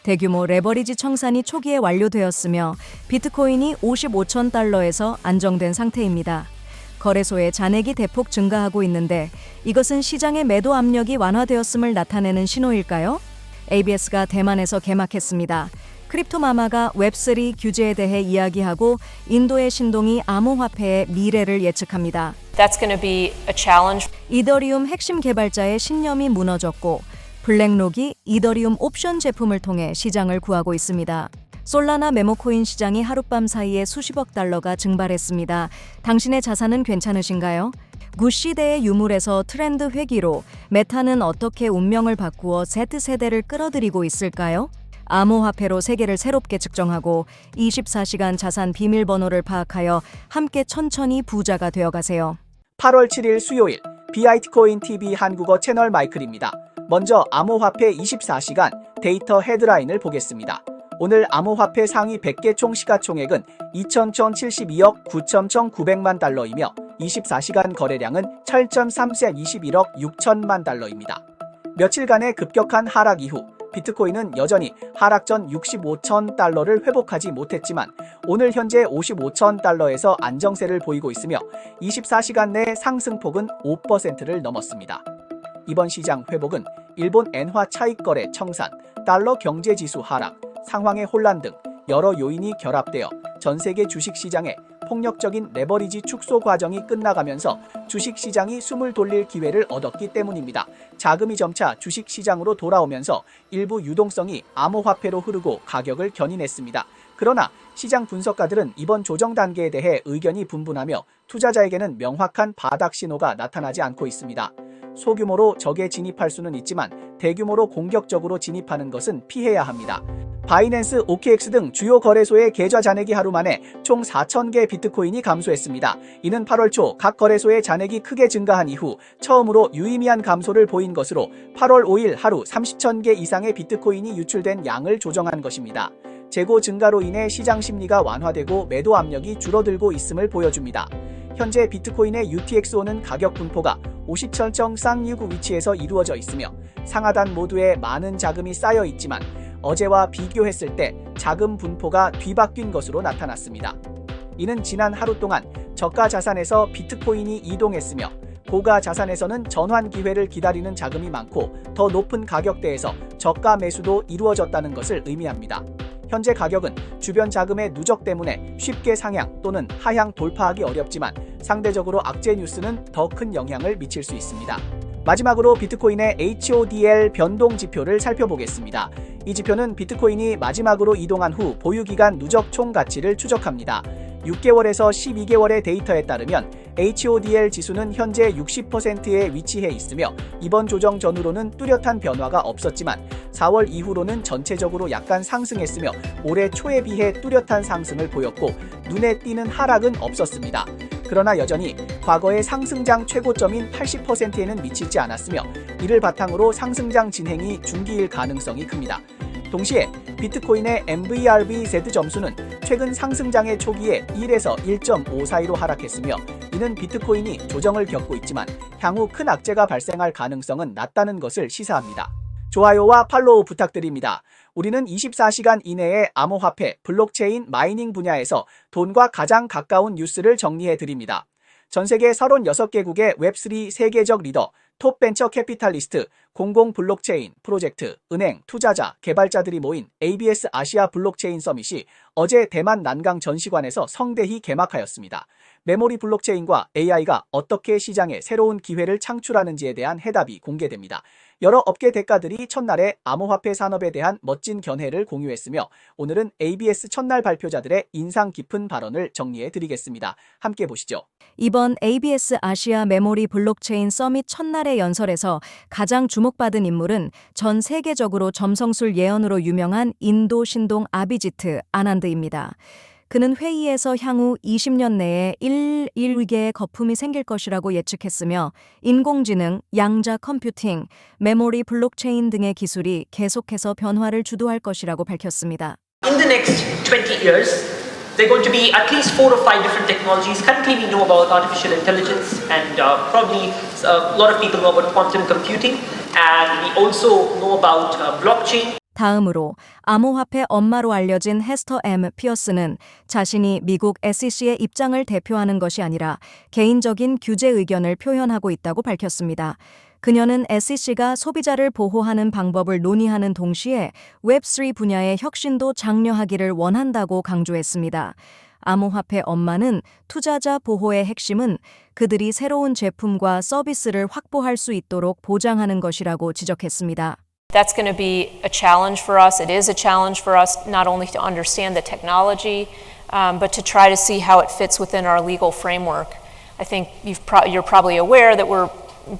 대규모 레버리지 청산이 초기에 완료되었으며 비트코인이 55천 달러에서 안정된 상태입니다. 거래소의 잔액이 대폭 증가하고 있는데 이것은 시장의 매도 압력이 완화되었음을 나타내는 신호일까요? ABS가 대만에서 개막했습니다. 크립토마마가 웹3 규제에 대해 이야기하고 인도의 신동이 암호화폐의 미래를 예측합니다. That's going to be a challenge. 이더리움 핵심 개발자의 신념이 무너졌고 블랙록이 이더리움 옵션 제품을 통해 시장을 구하고 있습니다. 솔라나 메모코인 시장이 하룻밤 사이에 수십억 달러가 증발했습니다. 당신의 자산은 괜찮으신가요? 구시대의 유물에서 트렌드 회귀로 메타는 어떻게 운명을 바꾸어 Z세대를 끌어들이고 있을까요? 암호화폐로 세계를 새롭게 측정하고 24시간 자산 비밀번호를 파악하여 함께 천천히 부자가 되어가세요. 8월 7일 수요일 비아이트코인 TV 한국어 채널 마이클입니다. 먼저 암호화폐 24시간 데이터 헤드라인을 보겠습니다. 오늘 암호화폐 상위 100개 총 시가총액은 2,072억 9,900만 달러이며 24시간 거래량은 8.321억 6천만 달러입니다. 며칠간의 급격한 하락 이후 비트코인은 여전히 하락 전 65천 달러를 회복하지 못했지만 오늘 현재 55천 달러에서 안정세를 보이고 있으며 24시간 내 상승폭은 5%를 넘었습니다. 이번 시장 회복은 일본 엔화 차익 거래 청산, 달러 경제지수 하락, 상황의 혼란 등 여러 요인이 결합되어 전 세계 주식시장에 폭력적인 레버리지 축소 과정이 끝나가면서 주식시장이 숨을 돌릴 기회를 얻었기 때문입니다. 자금이 점차 주식시장으로 돌아오면서 일부 유동성이 암호화폐로 흐르고 가격을 견인했습니다. 그러나 시장 분석가들은 이번 조정 단계에 대해 의견이 분분하며 투자자에게는 명확한 바닥 신호가 나타나지 않고 있습니다. 소규모로 적에 진입할 수는 있지만 대규모로 공격적으로 진입하는 것은 피해야 합니다. 바이낸스, OKX 등 주요 거래소의 계좌 잔액이 하루 만에 총 4,000개 비트코인이 감소했습니다. 이는 8월 초 각 거래소의 잔액이 크게 증가한 이후 처음으로 유의미한 감소를 보인 것으로 8월 5일 하루 30,000개 이상의 비트코인이 유출된 양을 조정한 것입니다. 재고 증가로 인해 시장 심리가 완화되고 매도 압력이 줄어들고 있음을 보여줍니다. 현재 비트코인의 UTXO는 가격 분포가 50철정 쌍유구 위치에서 이루어져 있으며 상하단 모두에 많은 자금이 쌓여 있지만 어제와 비교했을 때 자금 분포가 뒤바뀐 것으로 나타났습니다. 이는 지난 하루 동안 저가 자산에서 비트코인이 이동했으며 고가 자산에서는 전환 기회를 기다리는 자금이 많고 더 높은 가격대에서 저가 매수도 이루어졌다는 것을 의미합니다. 현재 가격은 주변 자금의 누적 때문에 쉽게 상향 또는 하향 돌파하기 어렵지만 상대적으로 악재 뉴스는 더 큰 영향을 미칠 수 있습니다. 마지막으로 비트코인의 HODL 변동 지표를 살펴보겠습니다. 이 지표는 비트코인이 마지막으로 이동한 후 보유기간 누적 총 가치를 추적합니다. 6개월에서 12개월의 데이터에 따르면 HODL 지수는 현재 60%에 위치해 있으며 이번 조정 전후로는 뚜렷한 변화가 없었지만 4월 이후로는 전체적으로 약간 상승했으며 올해 초에 비해 뚜렷한 상승을 보였고 눈에 띄는 하락은 없었습니다. 그러나 여전히 과거의 상승장 최고점인 80%에는 미치지 않았으며 이를 바탕으로 상승장 진행이 중기일 가능성이 큽니다. 동시에 비트코인의 MVRV-Z 점수는 최근 상승장의 초기에 1에서 1.5 사이로 하락했으며 이는 비트코인이 조정을 겪고 있지만 향후 큰 악재가 발생할 가능성은 낮다는 것을 시사합니다. 좋아요와 팔로우 부탁드립니다. 우리는 24시간 이내에 암호화폐, 블록체인, 마이닝 분야에서 돈과 가장 가까운 뉴스를 정리해 드립니다. 전 세계 36개국의 웹3 세계적 리더, 톱 벤처 캐피탈리스트, 공공 블록체인 프로젝트, 은행, 투자자, 개발자들이 모인 ABS 아시아 블록체인 서밋이 어제 대만 난강 전시관에서 성대히 개막하였습니다. 메모리 블록체인과 AI가 어떻게 시장에 새로운 기회를 창출하는지에 대한 해답이 공개됩니다. 여러 업계 대가들이 첫날에 암호화폐 산업에 대한 멋진 견해를 공유했으며 오늘은 ABS 첫날 발표자들의 인상 깊은 발언을 정리해 드리겠습니다. 함께 보시죠. 이번 ABS 아시아 메모리 블록체인 서밋 첫날의 연설에서 가장 주목받은 인물은 전 세계적으로 점성술 예언으로 유명한 인도 신동 아비지트 아난드입니다. 그는 회의에서 향후 20년 내에 1개의 거품이 생길 것이라고 예측했으며 인공지능, 양자 컴퓨팅, 메모리 블록체인 등의 기술이 계속해서 변화를 주도할 것이라고 밝혔습니다. In the next 20 years, there are going to be at least 4 or 5 different technologies. Currently, we know about artificial intelligence, and probably a lot of people know about quantum computing, and we also know about blockchain. 다음으로 암호화폐 엄마로 알려진 헤스터 M. 피어스는 자신이 미국 SEC의 입장을 대표하는 것이 아니라 개인적인 규제 의견을 표현하고 있다고 밝혔습니다. 그녀는 SEC가 소비자를 보호하는 방법을 논의하는 동시에 웹3 분야의 혁신도 장려하기를 원한다고 강조했습니다. 암호화폐 엄마는 투자자 보호의 핵심은 그들이 새로운 제품과 서비스를 확보할 수 있도록 보장하는 것이라고 지적했습니다. That's going to be a challenge for us. It is a challenge for us not only to understand the technology, but to try to see how it fits within our legal framework. I think you're probably aware that we're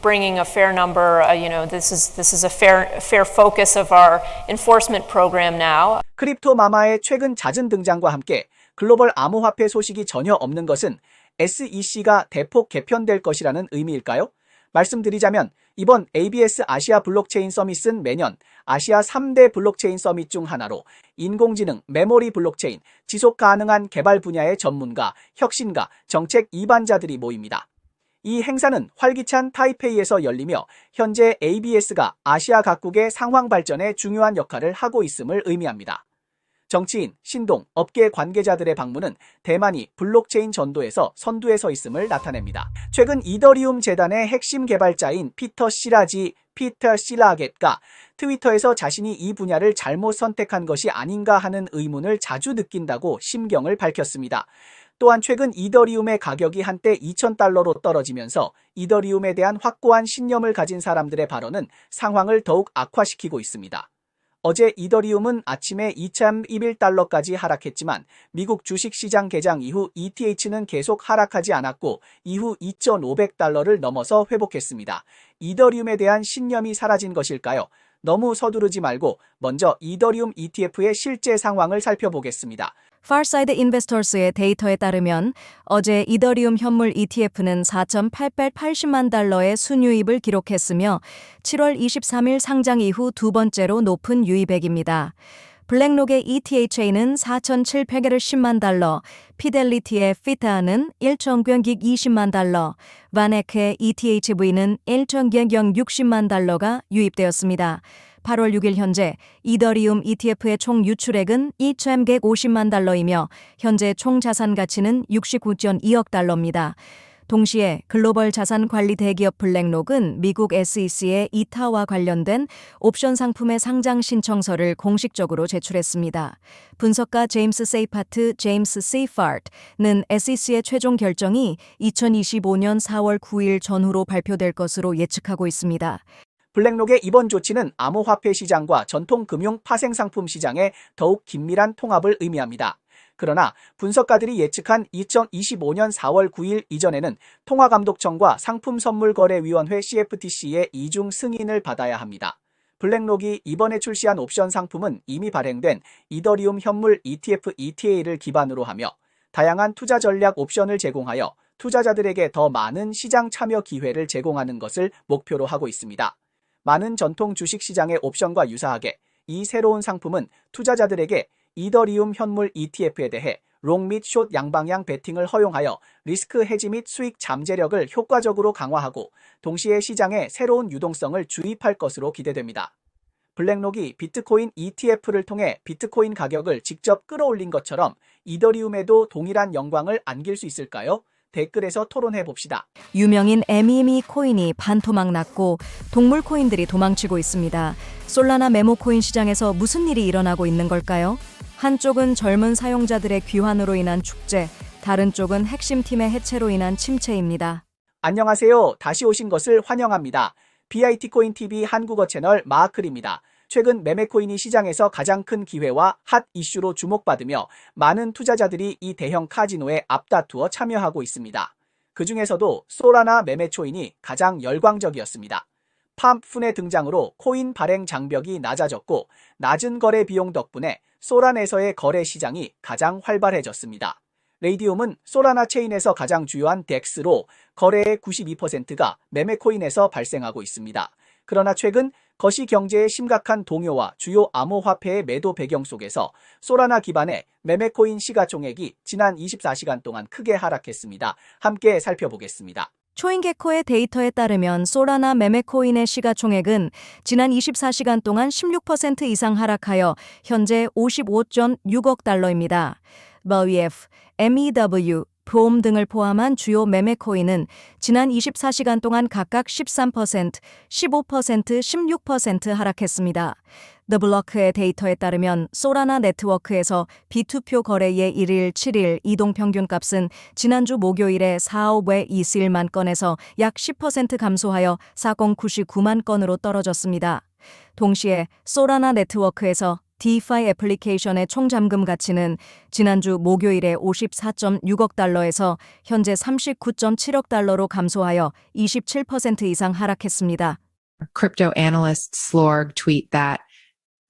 bringing a fair number. This is a fair focus of our enforcement program now. 크립토 마마의 최근 잦은 등장과 함께 글로벌 암호화폐 소식이 전혀 없는 것은 SEC가 대폭 개편될 것이라는 의미일까요? 말씀드리자면 이번 ABS 아시아 블록체인 서밋은 매년 아시아 3대 블록체인 서밋 중 하나로 인공지능, 메모리 블록체인, 지속 가능한 개발 분야의 전문가, 혁신가, 정책 이반자들이 모입니다. 이 행사는 활기찬 타이페이에서 열리며 현재 ABS가 아시아 각국의 상황 발전에 중요한 역할을 하고 있음을 의미합니다. 정치인, 신동, 업계 관계자들의 방문은 대만이 블록체인 전도에서 선두에 서 있음을 나타냅니다. 최근 이더리움 재단의 핵심 개발자인 피터 실라겟가 트위터에서 자신이 이 분야를 잘못 선택한 것이 아닌가 하는 의문을 자주 느낀다고 심경을 밝혔습니다. 또한 최근 이더리움의 가격이 한때 $2,000로 떨어지면서 이더리움에 대한 확고한 신념을 가진 사람들의 발언은 상황을 더욱 악화시키고 있습니다. 어제 이더리움은 아침에 $2,011까지 하락했지만 미국 주식시장 개장 이후 ETH는 계속 하락하지 않았고 이후 $2,500를 넘어서 회복했습니다. 이더리움에 대한 신념이 사라진 것일까요? 너무 서두르지 말고 먼저 이더리움 ETF의 실제 상황을 살펴보겠습니다. Farsight Investors의 데이터에 따르면 어제 이더리움 현물 ETF는 $4,880만 순유입을 기록했으며 7월 23일 상장 이후 두 번째로 높은 유입액입니다. 블랙록의 ETHA는 $4,710만, 피델리티의 피타는 $1,920만, 바네크의 ETHV는 $1,960만 유입되었습니다. 8월 6일 현재 이더리움 ETF의 총 유출액은 $2,150만 현재 총 자산 가치는 $69.2억 달러입니다. 동시에 글로벌 자산 관리 대기업 블랙록은 미국 SEC의 이타와 관련된 옵션 상품의 상장 신청서를 공식적으로 제출했습니다. 분석가 제임스 세이파트는 SEC의 최종 결정이 2025년 4월 9일 전후로 발표될 것으로 예측하고 있습니다. 블랙록의 이번 조치는 암호화폐 시장과 전통 금융 파생상품 시장의 더욱 긴밀한 통합을 의미합니다. 그러나 분석가들이 예측한 2025년 4월 9일 이전에는 통화감독청과 상품선물거래위원회 CFTC의 이중 승인을 받아야 합니다. 블랙록이 이번에 출시한 옵션 상품은 이미 발행된 이더리움 현물 ETF ETA를 기반으로 하며 다양한 투자 전략 옵션을 제공하여 투자자들에게 더 많은 시장 참여 기회를 제공하는 것을 목표로 하고 있습니다. 많은 전통 주식시장의 옵션과 유사하게 이 새로운 상품은 투자자들에게 이더리움 현물 ETF에 대해 롱 및 숏 양방향 베팅을 허용하여 리스크 해지 및 수익 잠재력을 효과적으로 강화하고 동시에 시장에 새로운 유동성을 주입할 것으로 기대됩니다. 블랙록이 비트코인 ETF를 통해 비트코인 가격을 직접 끌어올린 것처럼 이더리움에도 동일한 영광을 안길 수 있을까요? 댓글에서 토론해 봅시다. 유명인 MEME 코인이 반토막 났고 동물 코인들이 도망치고 있습니다. 솔라나 메모 코인 시장에서 무슨 일이 일어나고 있는 걸까요? 한쪽은 젊은 사용자들의 귀환으로 인한 축제, 다른 쪽은 핵심 팀의 해체로 인한 침체입니다. 안녕하세요. 다시 오신 것을 환영합니다. BIT코인TV 한국어 채널 마하클입니다. 최근 매매코인이 시장에서 가장 큰 기회와 핫 이슈로 주목받으며 많은 투자자들이 이 대형 카지노에 앞다투어 참여하고 있습니다. 그 중에서도 솔라나 매매초인이 가장 열광적이었습니다. 팜푼의 등장으로 코인 발행 장벽이 낮아졌고 낮은 거래 비용 덕분에 솔라나에서의 거래 시장이 가장 활발해졌습니다. 레이디움은 솔라나 체인에서 가장 주요한 덱스로 거래의 92%가 매매코인에서 발생하고 있습니다. 그러나 최근 거시경제의 심각한 동요와 주요 암호화폐의 매도 배경 속에서 솔라나 기반의 매매코인 시가총액이 지난 24시간 동안 크게 하락했습니다. 함께 살펴보겠습니다. 초인게코의 데이터에 따르면 솔라나 매매코인의 시가총액은 지난 24시간 동안 16% 이상 하락하여 현재 55.6억 달러입니다. MEF, MEW, 보험 등을 포함한 주요 매매코인은 지난 24시간 동안 각각 13%, 15%, 16% 하락했습니다. 더블로크의 데이터에 따르면 솔라나 네트워크에서 비투표 거래의 1일, 7일 이동평균값은 지난주 목요일에 4억 외 21만 건에서 약 10% 감소하여 4,099만 건으로 떨어졌습니다. 동시에 솔라나 네트워크에서 DeFi 애플리케이션의 총 잠금 가치는 지난주 목요일에 54.6억 달러에서 현재 39.7억 달러로 감소하여 27% 이상 하락했습니다. Crypto analyst Slorg tweet that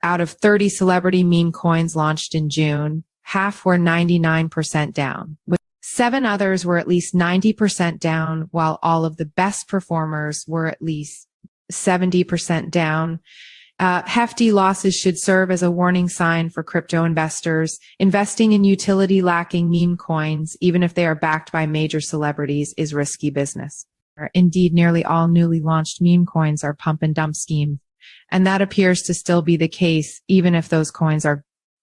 out of 30 celebrity meme coins launched in June, half were 99% down, with 7 others were at least 90% down, while all of the best performers were at least 70% down. Hefty losses should serve as a warning sign for crypto investors. Investing in utility-lacking meme coins, even if they are backed by major celebrities, is risky business. Indeed, nearly all newly launched meme coins are pump and dump schemes, and that appears to still be the case, even if those coins are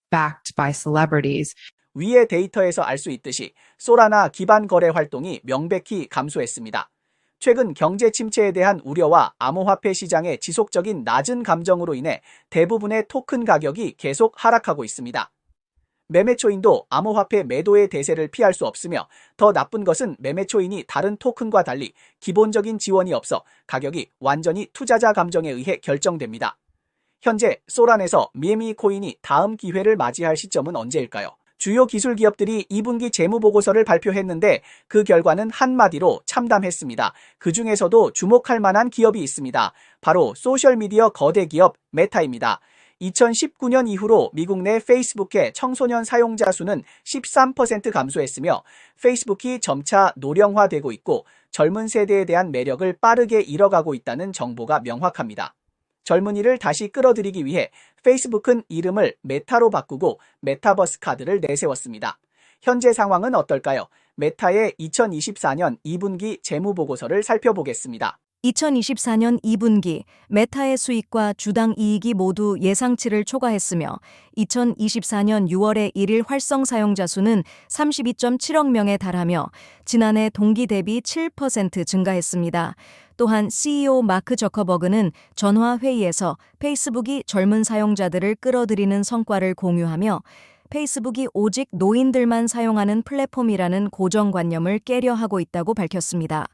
backed by celebrities. 위의 데이터에서 알 수 있듯이 솔라나 기반 거래 활동이 명백히 감소했습니다. 최근 경제 침체에 대한 우려와 암호화폐 시장의 지속적인 낮은 감정으로 인해 대부분의 토큰 가격이 계속 하락하고 있습니다. 매매초인도 암호화폐 매도의 대세를 피할 수 없으며 더 나쁜 것은 매매초인이 다른 토큰과 달리 기본적인 지원이 없어 가격이 완전히 투자자 감정에 의해 결정됩니다. 현재 솔안에서 미미 코인이 다음 기회를 맞이할 시점은 언제일까요? 주요 기술 기업들이 2분기 재무보고서를 발표했는데 그 결과는 한마디로 참담했습니다. 그 중에서도 주목할 만한 기업이 있습니다. 바로 소셜미디어 거대 기업 메타입니다. 2019년 이후로 미국 내 페이스북의 청소년 사용자 수는 13% 감소했으며 페이스북이 점차 노령화되고 있고 젊은 세대에 대한 매력을 빠르게 잃어가고 있다는 정보가 명확합니다. 젊은이를 다시 끌어들이기 위해 페이스북은 이름을 메타로 바꾸고 메타버스 카드를 내세웠습니다. 현재 상황은 어떨까요? 메타의 2024년 2분기 재무보고서를 살펴보겠습니다. 2024년 2분기 메타의 수익과 주당 이익이 모두 예상치를 초과했으며 2024년 6월의 1일 활성 사용자 수는 32.7억 명에 달하며 지난해 동기 대비 7% 증가했습니다. 또한 CEO 마크 저커버그는 전화 회의에서 페이스북이 젊은 사용자들을 끌어들이는 성과를 공유하며 페이스북이 오직 노인들만 사용하는 플랫폼이라는 고정관념을 깨려 하고 있다고 밝혔습니다.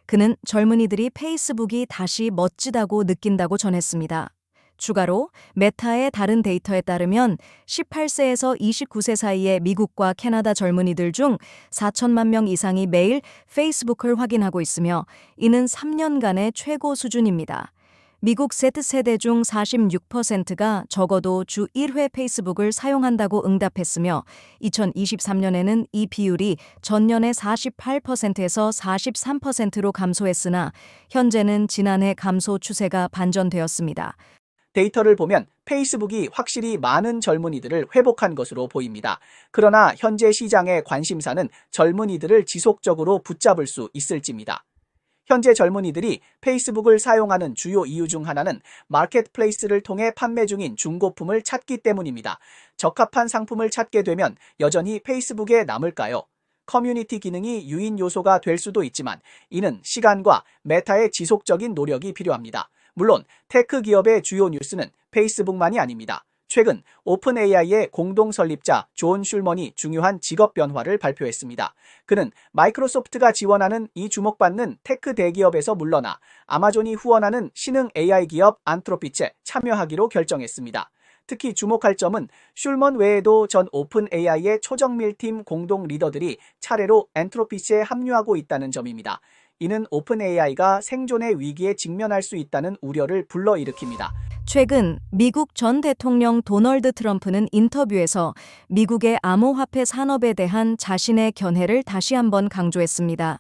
그는 젊은이들이 페이스북이 다시 멋지다고 느낀다고 전했습니다. 추가로 메타의 다른 데이터에 따르면 18세에서 29세 사이의 미국과 캐나다 젊은이들 중 4천만 명 이상이 매일 페이스북을 확인하고 있으며 이는 3년간의 최고 수준입니다. 미국 Z세대 중 46%가 적어도 주 1회 페이스북을 사용한다고 응답했으며 2023년에는 이 비율이 전년의 48%에서 43%로 감소했으나 현재는 지난해 감소 추세가 반전되었습니다. 데이터를 보면 페이스북이 확실히 많은 젊은이들을 회복한 것으로 보입니다. 그러나 현재 시장의 관심사는 젊은이들을 지속적으로 붙잡을 수 있을지입니다. 현재 젊은이들이 페이스북을 사용하는 주요 이유 중 하나는 마켓플레이스를 통해 판매 중인 중고품을 찾기 때문입니다. 적합한 상품을 찾게 되면 여전히 페이스북에 남을까요? 커뮤니티 기능이 유인 요소가 될 수도 있지만 이는 시간과 메타의 지속적인 노력이 필요합니다. 물론 테크 기업의 주요 뉴스는 페이스북만이 아닙니다. 최근 오픈 AI의 공동 설립자 존 슐먼이 중요한 직업 변화를 발표했습니다. 그는 마이크로소프트가 지원하는 이 주목받는 테크 대기업에서 물러나 아마존이 후원하는 신흥 AI 기업 안트로피체에 참여하기로 결정했습니다. 특히 주목할 점은 슐먼 외에도 전 오픈 AI의 초정밀팀 공동 리더들이 차례로 안트로피체에 합류하고 있다는 점입니다. 이는 오픈 AI가 생존의 위기에 직면할 수 있다는 우려를 불러일으킵니다. 최근 미국 전 대통령 도널드 트럼프는 인터뷰에서 미국의 암호화폐 산업에 대한 자신의 견해를 다시 한번 강조했습니다.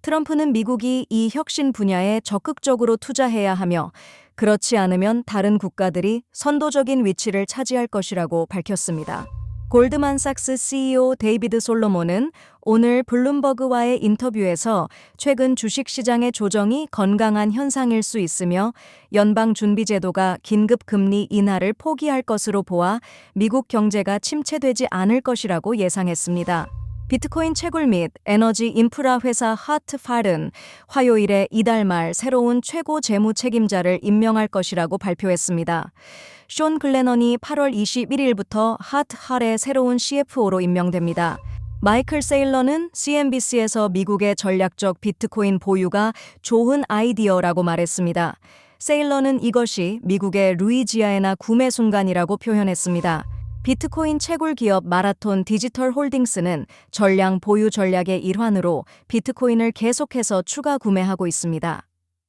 트럼프는 미국이 이 혁신 분야에 적극적으로 투자해야 하며 그렇지 않으면 다른 국가들이 선도적인 위치를 차지할 것이라고 밝혔습니다. 골드만삭스 CEO 데이비드 솔로몬은 오늘 블룸버그와의 인터뷰에서 최근 주식시장의 조정이 건강한 현상일 수 있으며 연방준비제도가 긴급금리 인하를 포기할 것으로 보아 미국 경제가 침체되지 않을 것이라고 예상했습니다. 비트코인 채굴 및 에너지 인프라 회사 하트팔은 화요일에 이달 말 새로운 최고 재무 책임자를 임명할 것이라고 발표했습니다. 숀 글래넌이 8월 21일부터 하트팔의 새로운 CFO로 임명됩니다. 마이클 세일러는 CNBC에서 미국의 전략적 비트코인 보유가 좋은 아이디어라고 말했습니다. 세일러는 이것이 미국의 루이지아나 구매 순간이라고 표현했습니다. 비트코인 채굴 기업 마라톤 디지털 홀딩스는 전량 보유 전략의 일환으로 비트코인을 계속해서 추가 구매하고 있습니다.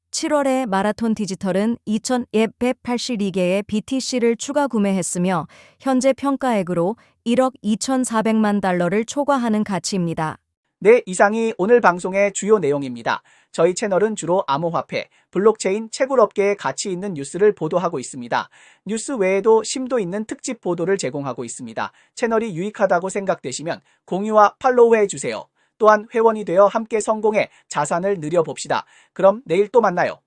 7월에 마라톤 디지털은 2,182개의 BTC를 추가 구매했으며 현재 평가액으로 1억 2,400만 달러를 초과하는 가치입니다. 네, 이상이 오늘 방송의 주요 내용입니다. 저희 채널은 주로 암호화폐, 블록체인, 채굴업계에 가치 있는 뉴스를 보도하고 있습니다. 뉴스 외에도 심도 있는 특집 보도를 제공하고 있습니다. 채널이 유익하다고 생각되시면 공유와 팔로우 해주세요. 또한 회원이 되어 함께 성공해 자산을 늘려봅시다. 그럼 내일 또 만나요.